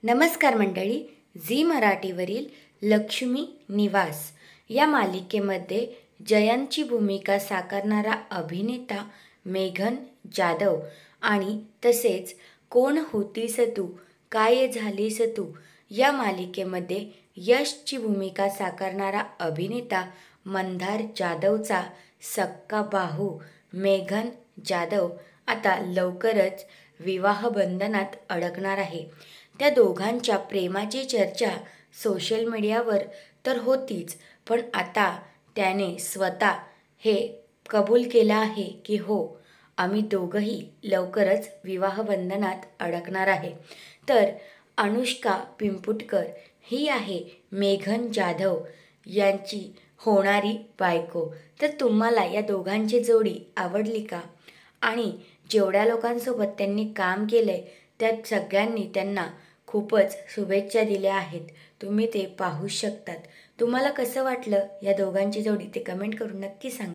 नमस्कार मंडळी. झी मराठीवरील लक्ष्मी निवास या मालिकेमध्ये जयंतची भूमिका साकारणारा अभिनेता मेघन जाधव आणि तसेच कोण होतीस तू काय झालीस तू या मालिकेमध्ये यशची भूमिका साकारणारा अभिनेता मंदार जाधवचा सक्का भाऊ मेघन जाधव आता लवकरच विवाहबंधनात अडकणार आहे. त्या दोघांच्या प्रेमाची चर्चा सोशल मीडियावर तर होतीच, पण आता त्याने स्वतः हे कबूल केलं आहे की हो, आम्ही दोघंही लवकरच विवाहबंधनात अडकणार आहे. तर अनुष्का पिंपुटकर ही आहे मेघन जाधव यांची होणारी बायको. तर तुम्हाला या दोघांची जोडी आवडली का? आणि जेवढ्या लोकांसोबत त्यांनी काम केलंय त्या सगळ्यांनी त्यांना खूपच शुभेच्छा दिल्या आहेत. तुम्ही ते पाहू शकतात. तुम्हाला कसं वाटलं या दोघांची जोडी ते कमेंट करून नक्की सांगा.